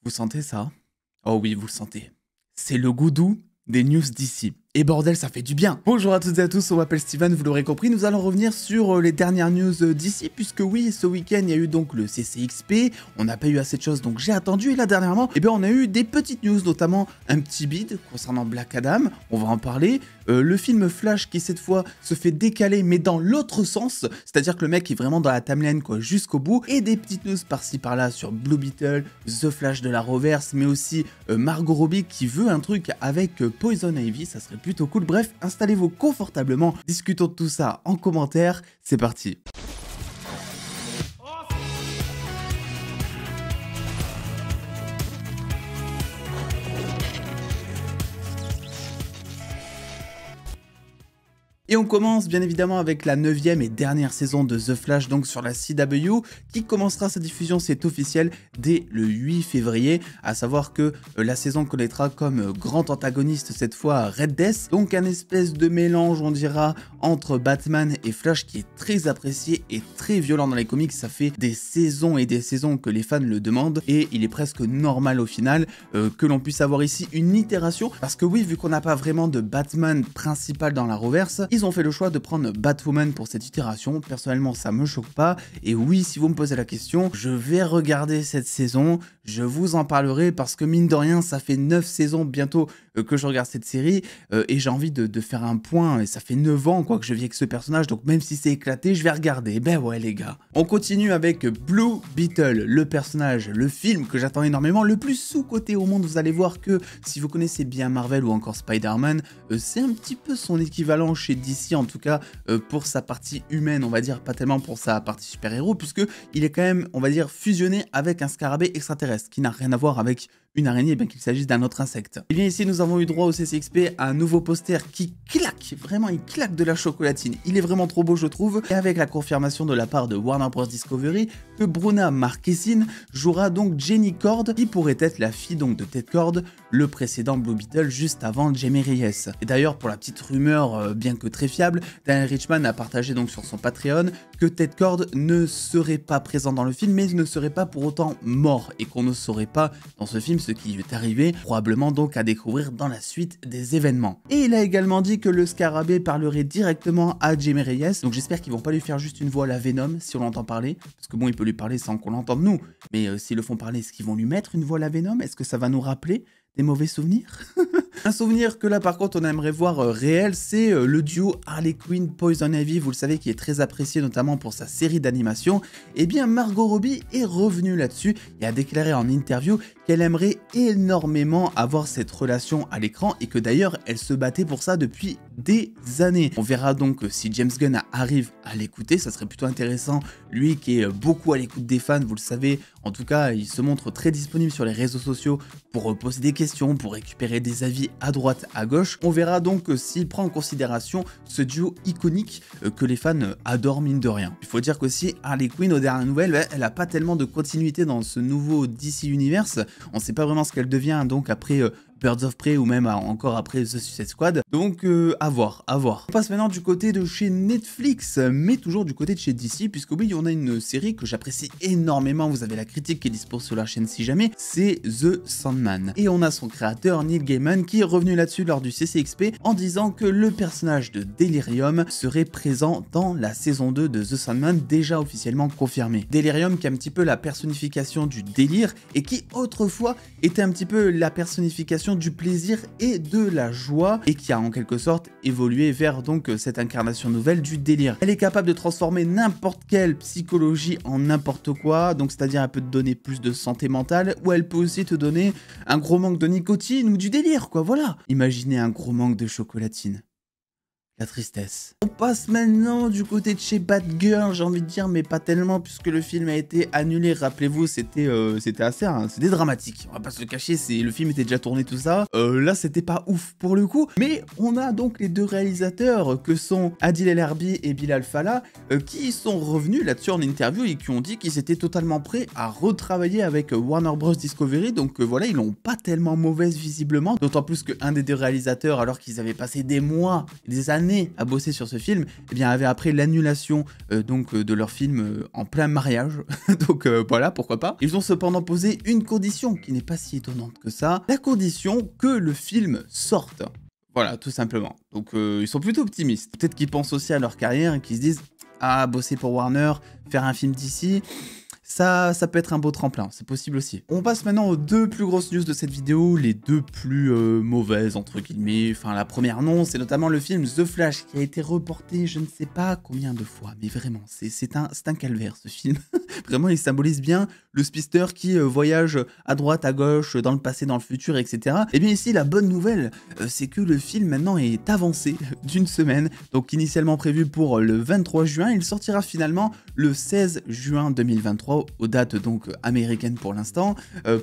Vous sentez ça? Oh oui, vous le sentez. C'est le goût doux des news d'ici. Et bordel, ça fait du bien. Bonjour à toutes et à tous, on m'appelle Steven, vous l'aurez compris, nous allons revenir sur les dernières news d'ici, puisque oui, ce week-end, il y a eu donc le CCXP, on n'a pas eu assez de choses, donc j'ai attendu, et là, dernièrement, eh bien, on a eu des petites news, notamment un petit bid concernant Black Adam, on va en parler, le film Flash qui, cette fois, se fait décaler, mais dans l'autre sens, c'est-à-dire que le mec est vraiment dans la timeline, quoi, jusqu'au bout, et des petites news par-ci, par-là, sur Blue Beetle, The Flash de la Reverse, mais aussi Margot Robbie qui veut un truc avec Poison Ivy, ça serait plutôt cool. Bref, installez-vous confortablement, discutons de tout ça en commentaire, c'est parti. Et on commence bien évidemment avec la 9e et dernière saison de The Flash, donc sur la CW, qui commencera sa diffusion, c'est officiel, dès le 8 février, à savoir que la saison connaîtra comme grand antagoniste cette fois Red Death, donc un espèce de mélange, on dira, entre Batman et Flash qui est très apprécié et très violent dans les comics. Ça fait des saisons et des saisons que les fans le demandent, et il est presque normal au final que l'on puisse avoir ici une itération, parce que oui, vu qu'on n'a pas vraiment de Batman principal dans la Reverse, ils ont fait le choix de prendre Batwoman pour cette itération. Personnellement, ça me choque pas. Et oui, si vous me posez la question, je vais regarder cette saison. Je vous en parlerai parce que mine de rien, ça fait 9 saisons bientôt que je regarde cette série et j'ai envie de faire un point. Et ça fait 9 ans quoi que je vis avec ce personnage. Donc même si c'est éclaté, je vais regarder. Ben ouais les gars. On continue avec Blue Beetle, le personnage, le film que j'attends énormément, le plus sous-coté au monde. Vous allez voir que si vous connaissez bien Marvel ou encore Spider-Man, c'est un petit peu son équivalent chez DC, en tout cas pour sa partie humaine, on va dire, pas tellement pour sa partie super-héros, puisque il est quand même, on va dire, fusionné avec un scarabée extraterrestre, qui n'a rien à voir avec une araignée, bien qu'il s'agisse d'un autre insecte. Et bien ici, nous avons eu droit au CCXP à un nouveau poster qui claque, vraiment il claque de la chocolatine. Il est vraiment trop beau je trouve, et avec la confirmation de la part de Warner Bros Discovery que Bruna Marquezine jouera donc Jenny Cord, qui pourrait être la fille donc de Ted Cord, le précédent Blue Beetle juste avant Jamie Reyes. Et d'ailleurs pour la petite rumeur, bien que très fiable, Daniel Richman a partagé donc sur son Patreon que Ted Cord ne serait pas présent dans le film, mais ne serait pas pour autant mort, et qu'on ne saurait pas dans ce film ce qui lui est arrivé, probablement donc à découvrir dans la suite des événements. Et il a également dit que le scarabée parlerait directement à Jamie Reyes, donc j'espère qu'ils vont pas lui faire juste une voix à la Venom si on l'entend parler, parce que bon il peut lui parler sans qu'on l'entende nous, mais s'ils le font parler, est-ce qu'ils vont lui mettre une voix à la Venom? Est-ce que ça va nous rappeler des mauvais souvenirs? Un souvenir que là par contre on aimerait voir réel, c'est le duo Harley Quinn Poison Ivy, vous le savez, qui est très apprécié notamment pour sa série d'animation. Et bien Margot Robbie est revenue là-dessus et a déclaré en interview qu'elle aimerait énormément avoir cette relation à l'écran et que d'ailleurs elle se battait pour ça depuis des années. On verra donc si James Gunn arrive à l'écouter, ça serait plutôt intéressant, lui qui est beaucoup à l'écoute des fans, vous le savez, en tout cas il se montre très disponible sur les réseaux sociaux pour poser des questions, pour récupérer des avis à droite, à gauche. On verra donc s'il prend en considération ce duo iconique que les fans adorent mine de rien. Il faut dire qu'aussi Harley Quinn, aux dernières nouvelles, elle a pas tellement de continuité dans ce nouveau DC Universe. On sait pas vraiment ce qu'elle devient donc après Birds of Prey ou même encore après The Suicide Squad. Donc à voir, à voir. On passe maintenant du côté de chez Netflix, mais toujours du côté de chez DC, puisque oui, on a une série que j'apprécie énormément, vous avez la critique qui est dispo sur la chaîne si jamais, c'est The Sandman. Et on a son créateur Neil Gaiman qui est revenu là-dessus lors du CCXP en disant que le personnage de Delirium serait présent dans la saison 2 de The Sandman, déjà officiellement confirmé. Delirium qui est un petit peu la personnification du délire et qui autrefois était un petit peu la personnification du plaisir et de la joie et qui a en quelque sorte évolué vers donc cette incarnation nouvelle du délire. Elle est capable de transformer n'importe quelle psychologie en n'importe quoi, donc c'est-à-dire elle peut te donner plus de santé mentale ou elle peut aussi te donner un gros manque de nicotine ou du délire quoi, voilà. Imaginez un gros manque de chocolatine. La tristesse. On passe maintenant du côté de chez Batgirl, j'ai envie de dire, mais pas tellement puisque le film a été annulé. Rappelez-vous, c'était assez, hein, c'était dramatique. On va pas se le cacher, le film était déjà tourné tout ça. Là, c'était pas ouf pour le coup. Mais on a donc les deux réalisateurs que sont Adil El Arbi et Bilal Fallah qui sont revenus là-dessus en interview et qui ont dit qu'ils étaient totalement prêts à retravailler avec Warner Bros Discovery. Donc voilà, ils l'ont pas tellement mauvaise visiblement. D'autant plus qu'un des deux réalisateurs, alors qu'ils avaient passé des mois, des années années à bosser sur ce film, eh bien avait après l'annulation de leur film en plein mariage. Donc voilà, pourquoi pas. Ils ont cependant posé une condition qui n'est pas si étonnante que ça, la condition que le film sorte. Voilà, tout simplement. Donc ils sont plutôt optimistes. Peut-être qu'ils pensent aussi à leur carrière et qu'ils se disent « Ah, bosser pour Warner, faire un film d'ici... » Ça peut être un beau tremplin, c'est possible aussi. On passe maintenant aux deux plus grosses news de cette vidéo, les deux plus mauvaises entre guillemets. Enfin la première non, c'est notamment le film The Flash qui a été reporté je ne sais pas combien de fois, mais vraiment c'est un calvaire ce film. Vraiment il symbolise bien le speedster qui voyage à droite, à gauche, dans le passé, dans le futur, etc. Et bien ici la bonne nouvelle, c'est que le film maintenant est avancé d'une semaine. Donc initialement prévu pour le 23 juin, il sortira finalement le 16 juin 2023. Aux dates donc américaines pour l'instant.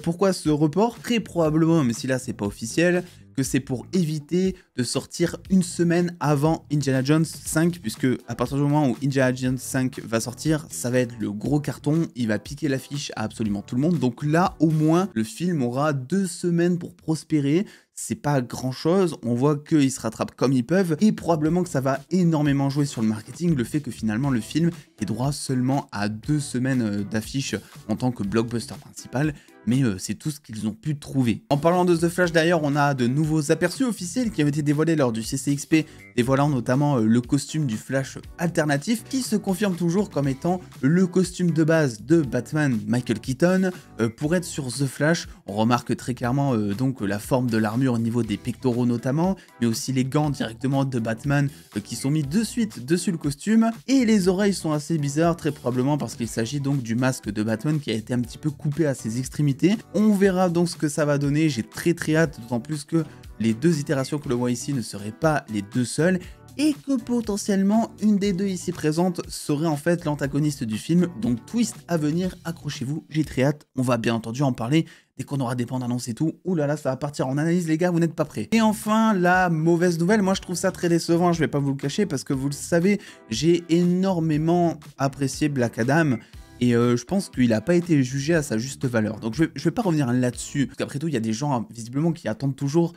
Pourquoi ce report? Très probablement, mais si là c'est pas officiel, que c'est pour éviter de sortir une semaine avant Indiana Jones 5, puisque à partir du moment où Indiana Jones 5 va sortir, ça va être le gros carton, il va piquer l'affiche à absolument tout le monde, donc là au moins le film aura 2 semaines pour prospérer. C'est pas grand chose, on voit qu'ils se rattrapent comme ils peuvent, et probablement que ça va énormément jouer sur le marketing, le fait que finalement le film ait droit seulement à 2 semaines d'affiche en tant que blockbuster principal, mais c'est tout ce qu'ils ont pu trouver. En parlant de The Flash d'ailleurs, on a de nouveaux aperçus officiels qui ont été dévoilés lors du CCXP, dévoilant notamment le costume du Flash alternatif, qui se confirme toujours comme étant le costume de base de Batman Michael Keaton. Pour être sur The Flash, on remarque très clairement donc la forme de l'armure au niveau des pectoraux notamment, mais aussi les gants directement de Batman qui sont mis de suite dessus le costume, et les oreilles sont assez bizarres, très probablement parce qu'il s'agit donc du masque de Batman qui a été un petit peu coupé à ses extrémités. On verra donc ce que ça va donner, j'ai très hâte, d'autant plus que les deux itérations que l'on voit ici ne seraient pas les deux seules, et que potentiellement une des deux ici présentes serait en fait l'antagoniste du film, donc twist à venir, accrochez-vous, j'ai très hâte, on va bien entendu en parler dès qu'on aura des bandes annonces et tout. Ouh là là, ça va partir en analyse les gars, vous n'êtes pas prêts. Et enfin, la mauvaise nouvelle, moi je trouve ça très décevant, je vais pas vous le cacher, parce que vous le savez, j'ai énormément apprécié Black Adam, et je pense qu'il n'a pas été jugé à sa juste valeur. Donc je vais pas revenir là-dessus, parce qu'après tout, il y a des gens visiblement qui attendent toujours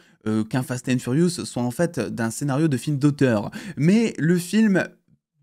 qu'un Fast and Furious soit en fait d'un scénario de film d'auteur. Mais le film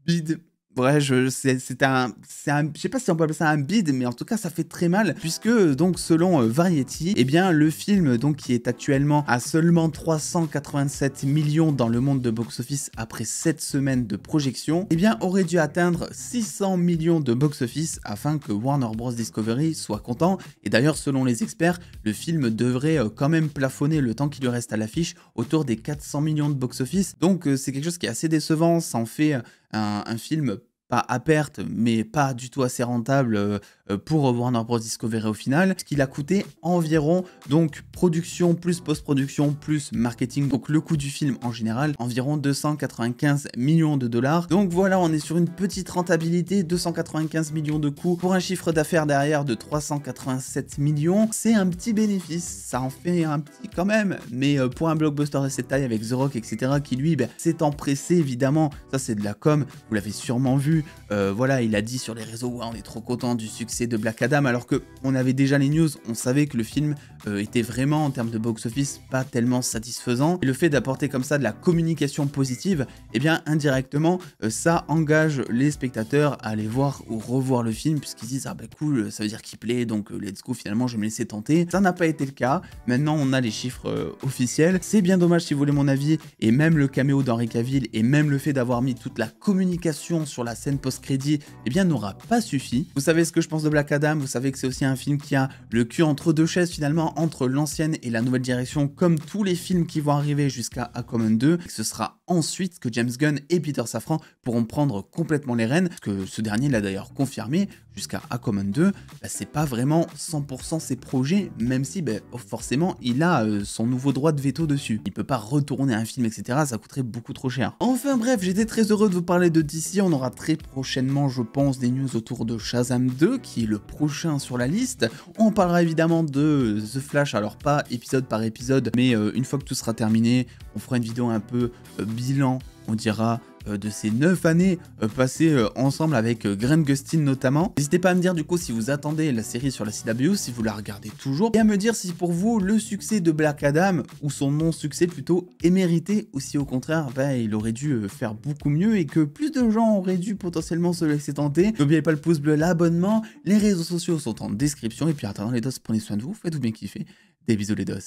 bide. Ouais, je sais pas si on peut appeler ça un bide, mais en tout cas ça fait très mal, puisque donc selon Variety, eh bien le film donc qui est actuellement à seulement 387 millions dans le monde de box-office après 7 semaines de projection, eh bien aurait dû atteindre 600 millions de box-office afin que Warner Bros Discovery soit content. Et d'ailleurs selon les experts, le film devrait quand même plafonner le temps qui lui reste à l'affiche autour des 400 millions de box-office. Donc c'est quelque chose qui est assez décevant, ça en fait un film pas à perte, mais pas du tout assez rentable pour Warner Bros Discovery au final, ce qu'il a coûté environ, donc production plus post-production plus marketing, donc le coût du film en général, environ 295 millions de dollars. Donc voilà, on est sur une petite rentabilité, 295 millions de coûts pour un chiffre d'affaires derrière de 387 millions. C'est un petit bénéfice, ça en fait un petit quand même, mais pour un blockbuster de cette taille avec The Rock, etc., qui lui s'est empressé évidemment, ça c'est de la com, vous l'avez sûrement vu. Voilà, il a dit sur les réseaux, ouais, on est trop content du succès de Black Adam, alors que on avait déjà les news, on savait que le film était vraiment en termes de box-office pas tellement satisfaisant. Et le fait d'apporter comme ça de la communication positive, eh bien indirectement ça engage les spectateurs à aller voir ou revoir le film, puisqu'ils disent ah bah cool, ça veut dire qu'il plaît, donc let's go, finalement je vais me laisser tenter. Ça n'a pas été le cas, maintenant on a les chiffres officiels. C'est bien dommage si vous voulez mon avis, et même le caméo d'Henry Cavill, et même le fait d'avoir mis toute la communication sur la scène post-crédit, eh bien n'aura pas suffi. Vous savez ce que je pense de Black Adam, vous savez que c'est aussi un film qui a le cul entre deux chaises finalement, entre l'ancienne et la nouvelle direction, comme tous les films qui vont arriver jusqu'à Aquaman 2. Et ce sera ensuite que James Gunn et Peter Safran pourront prendre complètement les rênes, que ce dernier l'a d'ailleurs confirmé, jusqu'à Aquaman 2, c'est pas vraiment 100% ses projets, même si forcément il a son nouveau droit de veto dessus. Il peut pas retourner un film, etc. Ça coûterait beaucoup trop cher. Enfin bref, j'étais très heureux de vous parler de DC. On aura très prochainement, je pense, des news autour de Shazam 2, qui est le prochain sur la liste. On parlera évidemment de The Flash, alors pas épisode par épisode, mais une fois que tout sera terminé, on fera une vidéo un peu bilan, on dira de ces 9 années passées ensemble avec Grant Gustin notamment. N'hésitez pas à me dire du coup si vous attendez la série sur la CW, si vous la regardez toujours, et à me dire si pour vous le succès de Black Adam, ou son non-succès plutôt, est mérité, ou si au contraire il aurait dû faire beaucoup mieux et que plus de gens auraient dû potentiellement se laisser tenter. N'oubliez pas le pouce bleu, l'abonnement, les réseaux sociaux sont en description, et puis en attendant les dos, prenez soin de vous, faites-vous bien kiffer, des bisous les dos.